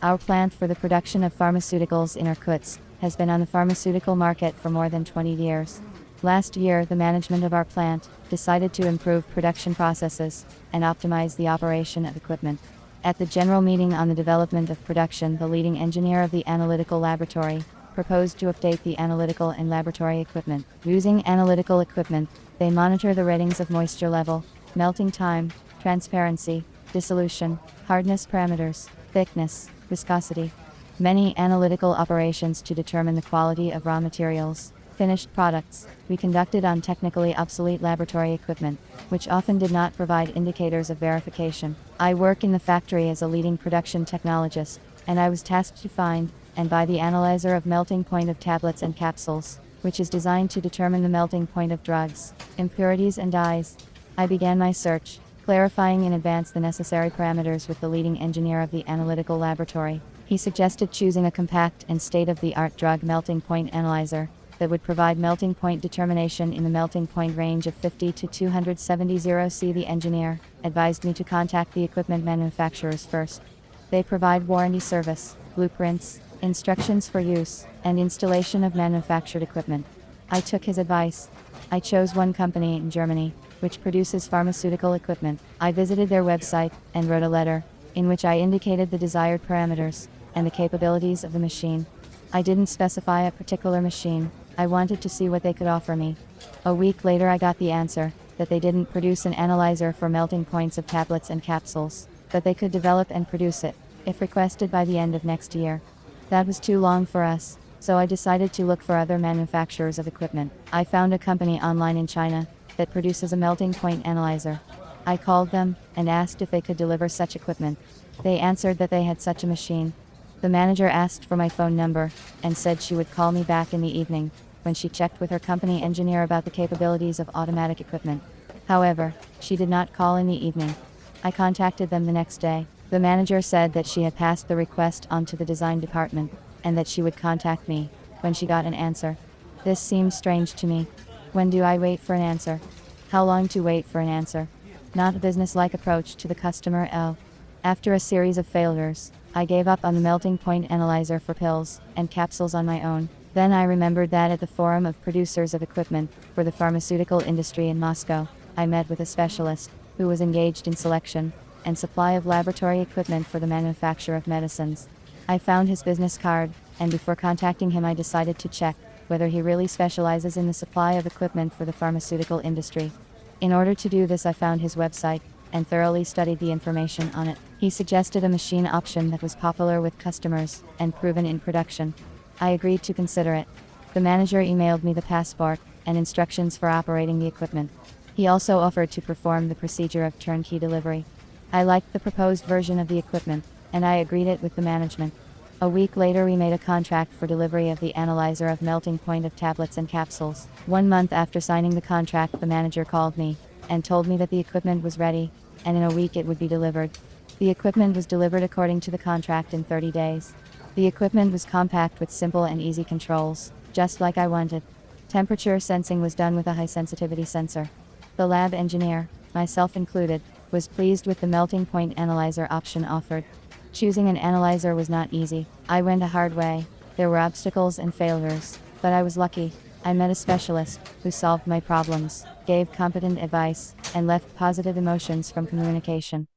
Our plant for the production of pharmaceuticals in Irkutsk has been on the pharmaceutical market for more than 20 years. Last year, the management of our plant decided to improve production processes and optimize the operation of equipment. At the general meeting on the development of production, the leading engineer of the analytical laboratory proposed to update the analytical and laboratory equipment. Using analytical equipment, they monitor the ratings of moisture level, melting time, transparency, dissolution, hardness parameters, thickness, viscosity. Many analytical operations to determine the quality of raw materials, finished products, we conducted on technically obsolete laboratory equipment, which often did not provide indicators of verification. I work in the factory as a leading production technologist, and I was tasked to find and buy the analyzer of melting point of tablets and capsules, which is designed to determine the melting point of drugs, impurities and dyes. I began my search, clarifying in advance the necessary parameters with the leading engineer of the analytical laboratory. He suggested choosing a compact and state-of-the-art drug melting point analyzer that would provide melting point determination in the melting point range of 50 to 270 C. The engineer advised me to contact the equipment manufacturers first. They provide warranty service, blueprints, instructions for use, and installation of manufactured equipment. I took his advice. I chose one company in Germany, which produces pharmaceutical equipment. I visited their website and wrote a letter, in which I indicated the desired parameters and the capabilities of the machine. I didn't specify a particular machine. I wanted to see what they could offer me. A week later I got the answer that they didn't produce an analyzer for melting points of tablets and capsules, but they could develop and produce it, if requested, by the end of next year. That was too long for us, so I decided to look for other manufacturers of equipment. I found a company online in China that produces a melting point analyzer. I called them and asked if they could deliver such equipment. They answered that they had such a machine. The manager asked for my phone number and said she would call me back in the evening when she checked with her company engineer about the capabilities of automatic equipment. However, she did not call in the evening. I contacted them the next day. The manager said that she had passed the request on to the design department and that she would contact me when she got an answer. This seems strange to me. When do I wait for an answer? How long to wait for an answer? Not a business-like approach to the customer. After a series of failures, I gave up on the melting point analyzer for pills and capsules on my own. Then I remembered that at the Forum of Producers of Equipment for the Pharmaceutical Industry in Moscow, I met with a specialist who was engaged in selection and supply of laboratory equipment for the manufacture of medicines. I found his business card, and before contacting him I decided to check whether he really specializes in the supply of equipment for the pharmaceutical industry. In order to do this, I found his website and thoroughly studied the information on it. He suggested a machine option that was popular with customers and proven in production. I agreed to consider it. The manager emailed me the passport and instructions for operating the equipment. He also offered to perform the procedure of turnkey delivery. I liked the proposed version of the equipment, and I agreed it with the management. A week later we made a contract for delivery of the analyzer of melting point of tablets and capsules. 1 month after signing the contract, the manager called me and told me that the equipment was ready, and in a week it would be delivered. The equipment was delivered according to the contract in 30 days. The equipment was compact with simple and easy controls, just like I wanted. Temperature sensing was done with a high sensitivity sensor. The lab engineer, myself included, was pleased with the melting point analyzer option offered. Choosing an analyzer was not easy. I went a hard way. There were obstacles and failures, but I was lucky. I met a specialist who solved my problems, gave competent advice, and left positive emotions from communication.